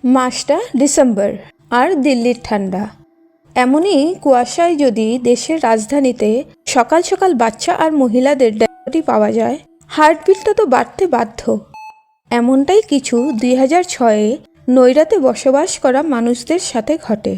মাসটা ডিসেম্বর আর দিল্লির ঠান্ডা। এমনই কুয়াশায় যদি দেশের রাজধানীতে সকাল সকাল বাচ্চা আর মহিলাদের ড্যাডি পাওয়া যায়, হার্টবিটটা তো বাড়তে বাধ্য। এমনটাই কিছু 2006-এ নৈরাতে বসবাস করা মানুষদের সাথে ঘটে।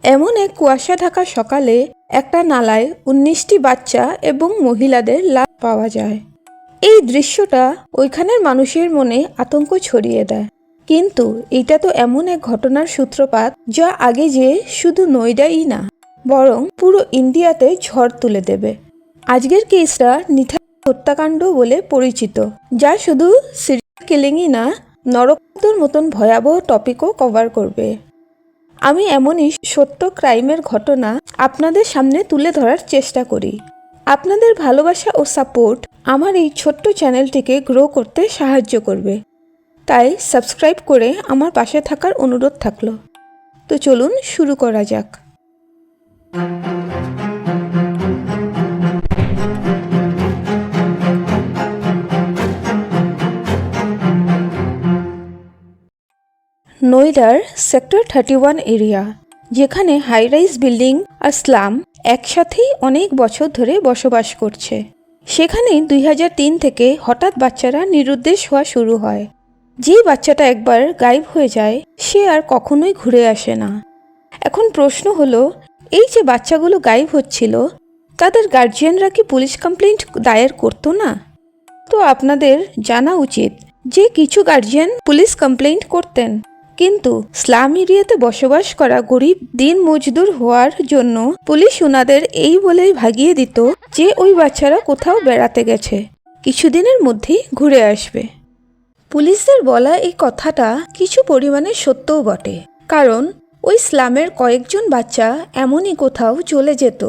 এমন এক কুয়াশা ঢাকা সকালে একটা নালায় 19টি বাচ্চা এবং মহিলাদের লাশ পাওয়া যায়। এই দৃশ্যটা ওইখানের মানুষের মনে আতঙ্ক ছড়িয়ে দেয়। কিন্তু এটা তো এমন এক ঘটনার সূত্রপাত যা আগে যে শুধু নয়ডাই না, বরং পুরো ইন্ডিয়াতে ঝড় তুলে দেবে। আজকের কেসটা নিথা হত্যাকাণ্ড বলে পরিচিত, যা শুধু সিরিয়াল কিলিংই না, নরকদর মতন ভয়াবহ টপিকও কভার করবে। আমি এমনই সত্য ক্রাইমের ঘটনা আপনাদের সামনে তুলে ধরার চেষ্টা করি। আপনাদের ভালোবাসা ও সাপোর্ট আমার এই ছোট্ট চ্যানেলটিকে গ্রো করতে সাহায্য করবে, তাই সাবস্ক্রাইব করে আমার পাশে থাকার অনুরোধ থাকলো। তো চলুন শুরু করা যাক। নয়ডার সেক্টর 31 এরিয়া, যেখানে হাই রাইজ বিল্ডিং আর স্লাম একসাথেই অনেক বছর ধরে বসবাস করছে। সেখানেই 2003 থেকে হঠাৎ বাচ্চারা নিরুদ্দেশ হওয়া শুরু হয়। যে বাচ্চাটা একবার গায়েব হয়ে যায় সে আর কখনোই ঘুরে আসে না। এখন প্রশ্ন হলো, এই যে বাচ্চাগুলো গায়েব হচ্ছিল, তাদের গার্জিয়ানরা কি পুলিশ কমপ্লেন্ট দায়ের করতো না? তো আপনাদের জানা উচিত যে কিছু গার্জিয়ান পুলিশ কমপ্লেন্ট করতেন, কিন্তু স্লাম এরিয়াতে বসবাস করা গরিব দিন মজদুর হওয়ার জন্য পুলিশ ওনাদের এই বলেই ভাগিয়ে দিত যে ওই বাচ্চারা কোথাও বেড়াতে গেছে, কিছুদিনের মধ্যেই ঘুরে আসবে। পুলিশদের বলা এই কথাটা কিছু পরিমাণে সত্যও বটে, কারণ ওই স্লামের কয়েকজন বাচ্চা এমনই কোথাও চলে যেত,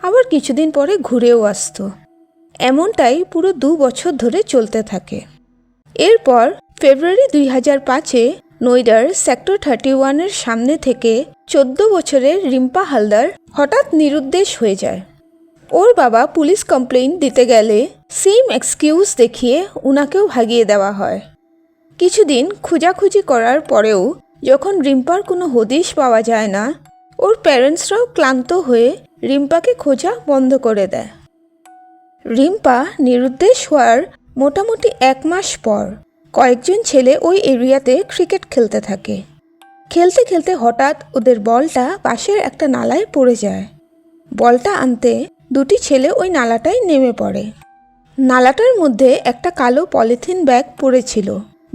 আবার কিছুদিন পরে ঘুরেও আসতো। এমনটাই পুরো 2 বছর ধরে চলতে থাকে। এরপর ফেব্রুয়ারি 2005-এ নয়ডার সেক্টর 31-এর সামনে থেকে 14 বছরের রিম্পা হালদার হঠাৎ নিরুদ্দেশ হয়ে যায়। ওর বাবা পুলিশ কমপ্লেইন্ট দিতে গেলে সেম এক্সকিউজ দেখিয়ে উনাকেও ভাগিয়ে দেওয়া হয়। কিছুদিন খোঁজাখুঁজি করার পরেও যখন রিম্পার কোনো হদিশ পাওয়া যায় না, ওর প্যারেন্টসরাও ক্লান্ত হয়ে রিম্পাকে খোঁজা বন্ধ করে দেয়। রিম্পা নিরুদ্দেশ হওয়ার মোটামুটি 1 মাস পর কয়েকজন ছেলে ওই এরিয়াতে ক্রিকেট খেলতে থাকে। খেলতে খেলতে হঠাৎ ওদের বলটা পাশের একটা নালায় পড়ে যায়। বলটা আনতে দুটি ছেলে ওই নালাটায় নেমে পড়ে। নালাটার মধ্যে একটা কালো পলিথিন ব্যাগ পড়েছিল,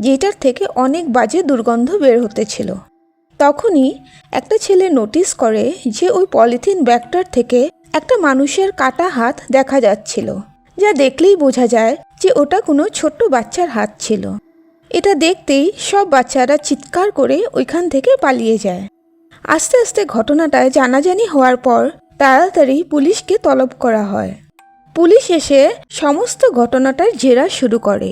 যেটার থেকে অনেক বাজে দুর্গন্ধ বের হতেছিল। তখনই একটা ছেলে নোটিস করে যে ওই পলিথিন ব্যাগটার থেকে একটা মানুষের কাটা হাত দেখা যাচ্ছিল, যা দেখলেই বোঝা যায় যে ওটা কোনো ছোট্ট বাচ্চার হাত ছিল। এটা দেখতেই সব বাচ্চারা চিৎকার করে ওইখান থেকে পালিয়ে যায়। আস্তে আস্তে ঘটনাটায় জানাজানি হওয়ার পর তাড়াতাড়ি পুলিশকে তলব করা হয়। পুলিশ এসে সমস্ত ঘটনাটার জেরা শুরু করে,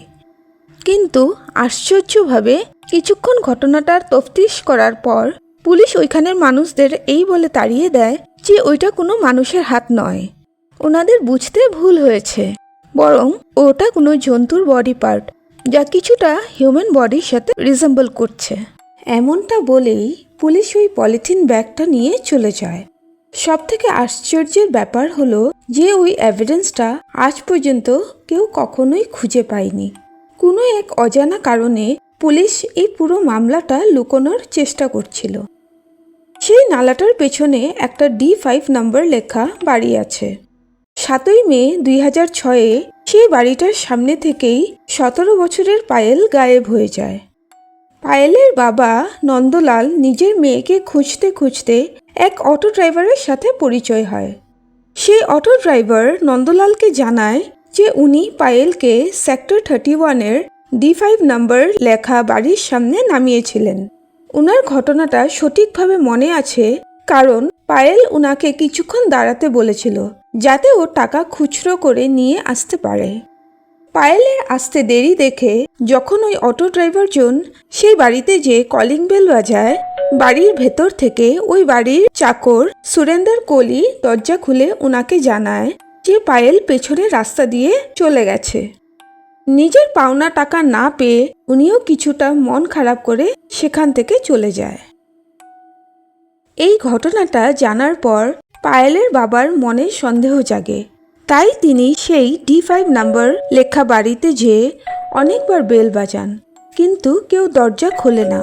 কিন্তু আশ্চর্যভাবে কিছুক্ষণ ঘটনাটার তফতিশ করার পর পুলিশ ওইখানের মানুষদের এই বলে তাড়িয়ে দেয় যে ওইটা কোনো মানুষের হাত নয়, ওনাদের বুঝতে ভুল হয়েছে, বরং ওটা কোনো জন্তুর বডি পার্ট, যা কিছুটা হিউম্যান বডির সাথে রিজেম্বল করছে। এমনটা বলেই পুলিশ ওই পলিথিন ব্যাগটা নিয়ে চলে যায়। সবথেকে আশ্চর্যের ব্যাপার হলো যে ওই এভিডেন্সটা আজ পর্যন্ত কেউ কখনোই খুঁজে পায়নি। কোনো এক অজানা কারণে পুলিশ এই পুরো মামলাটা লুকোনোর চেষ্টা করছিল। সেই নালাটার পেছনে একটা D5 নাম্বার লেখা বাড়ি আছে। 7ই মে 2006-এ সেই বাড়িটার সামনে থেকেই 17 বছরের পায়েল গায়েব হয়ে যায়। পায়েলের বাবা নন্দলাল নিজের মেয়েকে খুঁজতে খুঁজতে এক অটো ড্রাইভারের সাথে পরিচয় হয়। সেই অটো ড্রাইভার নন্দলালকে জানায় যে উনি পায়েলকে সেক্টর 31-এর D5 নাম্বার লেখা বাড়ির সামনে নামিয়েছিলেন। উনার ঘটনাটা সঠিকভাবে মনে আছে, কারণ পায়েল উনাকে কিছুক্ষণ দাঁড়াতে বলেছিল যাতে ও টাকা খুচরো করে নিয়ে আসতে পারে। পায়েলের আসতে দেরি দেখে যখন ওই অটো ড্রাইভার জন সেই বাড়িতে যে কলিং বেল বাজায়, বাড়ির ভেতর থেকে ওই বাড়ির চাকর সুরেন্দর কোলি দরজা খুলে উনাকে জানায় যে পায়েল পেছনের রাস্তা দিয়ে চলে গেছে। নিজের পাওনা টাকা না পেয়ে উনিও কিছুটা মন খারাপ করে সেখান থেকে চলে যায়। এই ঘটনাটা জানার পর পায়েলের বাবার মনে সন্দেহ জাগে। তাই তিনি সেই D5 নাম্বার লেখা বাড়িতে যেয়ে অনেকবার বেল বাজান, কিন্তু কেউ দরজা খোলে না।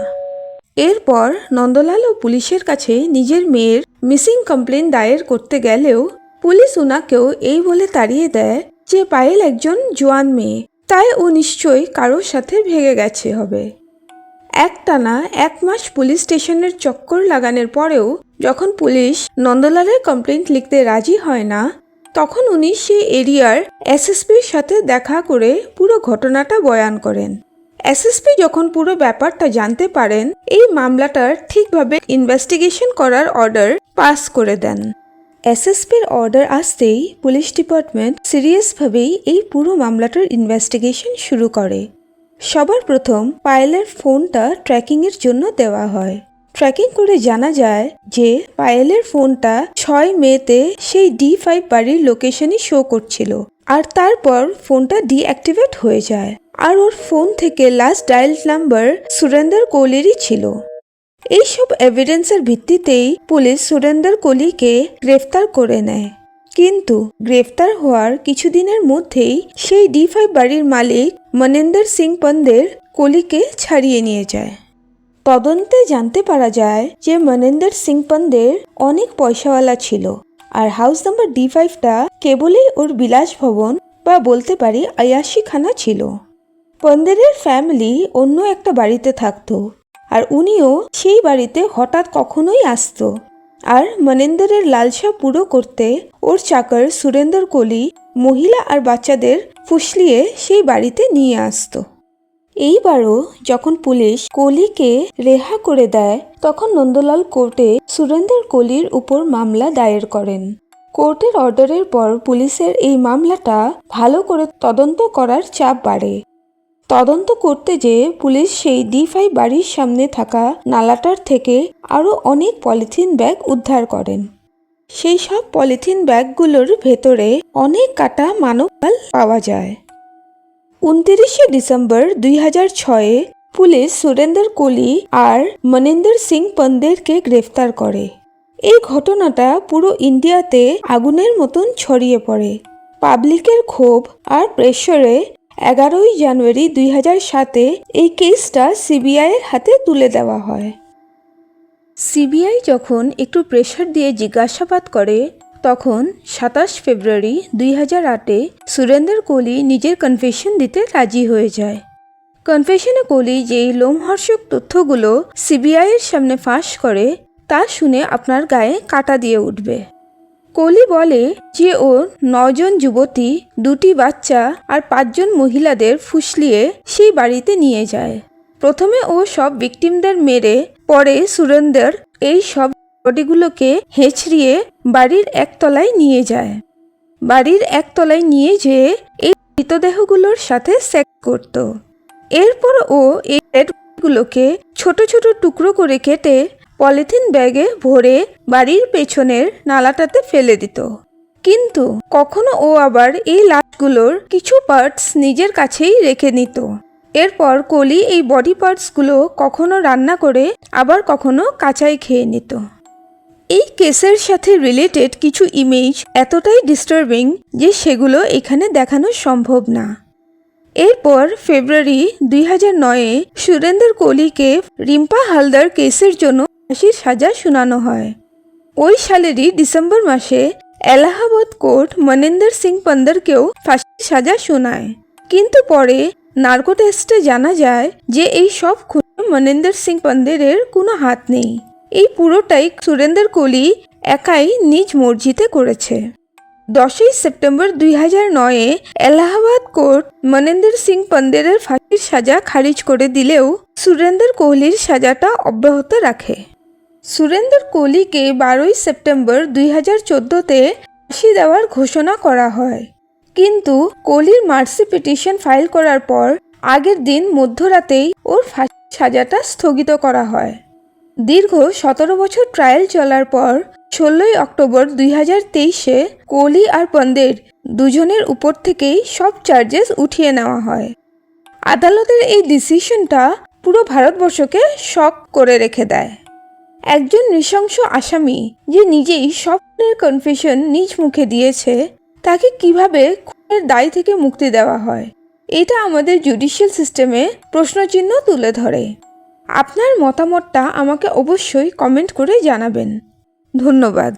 এরপর নন্দলালও পুলিশের কাছে নিজের মেয়ের মিসিং কমপ্লেন দায়ের করতে গেলেও পুলিশ উনাকেও এই বলে তাড়িয়ে দেয় যে পায়েল একজন জোয়ান মেয়ে, তাই ও নিশ্চয়ই কারোর সাথে ভেগে গেছে হবে। একটানা 1 মাস পুলিশ স্টেশনের চক্কর লাগানোর পরেও যখন পুলিশ নন্দলালের কমপ্লেন্ট লিখতে রাজি হয় না, তখন উনি সেই এরিয়ার এসএসপির সাথে দেখা করে পুরো ঘটনাটা বয়ান করেন। এসএসপি যখন পুরো ব্যাপারটা জানতে পারেন, এই মামলাটার ঠিকভাবে ইনভেস্টিগেশন করার অর্ডার পাস করে দেন। এসএসপির অর্ডার আসতেই পুলিশ ডিপার্টমেন্ট সিরিয়াসভাবেই এই পুরো মামলাটার ইনভেস্টিগেশন শুরু করে। সবার প্রথম পায়েলের ফোনটা ট্র্যাকিংয়ের জন্য দেওয়া হয়। ট্র্যাকিং করে জানা যায় যে পায়েলের ফোনটা 6 মেতে সেই D5 বাড়ির লোকেশনই শো করছিল, আর তারপর ফোনটা ডিঅ্যাক্টিভেট হয়ে যায়। আর ওর ফোন থেকে লাস্ট ডায়াল নাম্বার সুরেন্দর কোহলিরই ছিল। এইসব এভিডেন্সের ভিত্তিতেই পুলিশ সুরেন্দর কোহলিকে গ্রেফতার করে নেয়। কিন্তু গ্রেফতার হওয়ার কিছুদিনের মধ্যেই সেই D5 বাড়ির মালিক মনিন্দর সিং পন্দের কোহলিকে ছাড়িয়ে নিয়ে যায়। তদন্তে জানতে পারা যায় যে মনিন্দর সিং পন্দের অনেক পয়সাওয়ালা ছিল, আর হাউস নাম্বার D5টা কেবলই ওর বিলাসভবন বা বলতে পারি আয়াসিখানা ছিল। পন্দেরের ফ্যামিলি অন্য একটা বাড়িতে থাকতো, আর উনিও সেই বাড়িতে হঠাৎ কখনোই আসতো। আর মনিন্দরের লালসা পুরো করতে ওর চাকর সুরেন্দর কোহলি মহিলা আর বাচ্চাদের ফুসলিয়ে সেই বাড়িতে নিয়ে আসতো। এইবারও যখন পুলিশ কোহলিকে রেহা করে দেয়, তখন নন্দলাল কোর্টে সুরেন্দর কোহলির উপর মামলা দায়ের করেন। কোর্টের অর্ডারের পর পুলিশের এই মামলাটা ভালো করে তদন্ত করার চাপ বাড়ে। তদন্ত করতে যেয়ে পুলিশ সেই D5 বাড়ির সামনে থাকা নালাটার থেকে আরও অনেক পলিথিন ব্যাগ উদ্ধার করেন। সেই সব পলিথিন ব্যাগগুলোর ভেতরে অনেক কাটা মানবপাল পাওয়া যায়। 29শে ডিসেম্বর 2006-এ পুলিশ সুরেন্দর কোহলি আর মনিন্দর সিং পন্দেরকে গ্রেফতার করে। এই ঘটনাটা পুরো ইন্ডিয়াতে আগুনের মতন ছড়িয়ে পড়ে। পাবলিকের ক্ষোভ আর প্রেশারে 11ই জানুয়ারি 2007-এ এই কেসটা সিবিআইয়ের হাতে তুলে দেওয়া হয়। সিবিআই যখন একটু প্রেশার দিয়ে জিজ্ঞাসাবাদ করে, তখন 27 ফেব্রুয়ারি 2008-এ সুরেন্দর কোহলি নিজের কনফেশন দিতে রাজি হয়ে যায়। কনফেশনে কোহলি যেই লোমহর্ষক তথ্যগুলো সিবিআইয়ের সামনে ফাঁস করে, তা শুনে আপনার গায়ে কাঁটা দিয়ে উঠবে। কোহলি বলে যে ও 9 জন যুবতী, 2টি বাচ্চা আর 5 জন মহিলাদের ফুসলিয়ে সেই বাড়িতে নিয়ে যায়। প্রথমে ও সব ভিকটিমদের মেরে, পরে সুরেন্দর এই সব বডিগুলোকে হেঁচড়িয়ে বাড়ির একতলায় নিয়ে যায়। বাড়ির একতলায় নিয়ে যেয়ে এই মৃতদেহগুলোর সাথে সেক্স করত। এরপর ও এই ডেডগুলোকে ছোট ছোট টুকরো করে কেটে পলিথিন ব্যাগে ভরে বাড়ির পেছনের নালাটাতে ফেলে দিত। কিন্তু কখনো ও আবার এই লাশগুলোর কিছু পার্টস নিজের কাছেই রেখে নিত। এরপর কোহলি এই বডি পার্টসগুলো কখনো রান্না করে, আবার কখনো কাঁচাই খেয়ে নিত। এই কেসের সাথে রিলেটেড কিছু ইমেজ এতটাই ডিস্টার্বিং যে সেগুলো এখানে দেখানো সম্ভব না। এরপর ফেব্রুয়ারি 2009-এ সুরেন্দর কোহলিকে রিম্পা হালদার কেসের জন্য ফাঁসির সাজা শোনানো হয়। ওই সালেরই ডিসেম্বর মাসে এলাহাবাদ কোর্ট মনিন্দর সিং পন্দেরকেও ফাঁসির সাজা শোনায়। কিন্তু পরে নার্কো টেস্টে জানা যায় যে এই সব খুনে মনিন্দর সিং পন্দেরের কোনো হাত নেই। এই পুরোটাই সুরেন্দর কোহলি একাই নিজ মর্জিতে করেছে। 10ই সেপ্টেম্বর 2009-এ এলাহাবাদ কোর্ট মনিন্দর সিং পন্দেরের ফাঁসির সাজা খারিজ করে দিলেও সুরেন্দর কোহলির সাজাটা অব্যাহত রাখে। সুরেন্দর কোহলিকে 12ই সেপ্টেম্বর 2014-তে ফাঁসি দেওয়ার ঘোষণা করা হয়। কিন্তু কোহলির মার্সি পিটিশন ফাইল করার পর আগের দিন মধ্যরাতেই ওর ফাঁসির সাজাটা স্থগিত করা হয়। দীর্ঘ 17 বছর ট্রায়াল চলার পর 16ই অক্টোবর 2023-এ কোহলি আর পন্দের দুজনের উপর থেকেই সব চার্জেস উঠিয়ে নেওয়া হয়। আদালতের এই ডিসিশনটা পুরো ভারতবর্ষকে শক করে রেখে দেয়। একজন নৃশংস আসামি যে নিজেই সব খুনের কনফেশন নিজ মুখে দিয়েছে, তাকে কিভাবে খুনের দায় থেকে মুক্তি দেওয়া হয়, এটা আমাদের জুডিশিয়াল সিস্টেমে প্রশ্নচিহ্ন তুলে ধরে। আপনার মতামতটা আমাকে অবশ্যই কমেন্ট করে জানাবেন। ধন্যবাদ।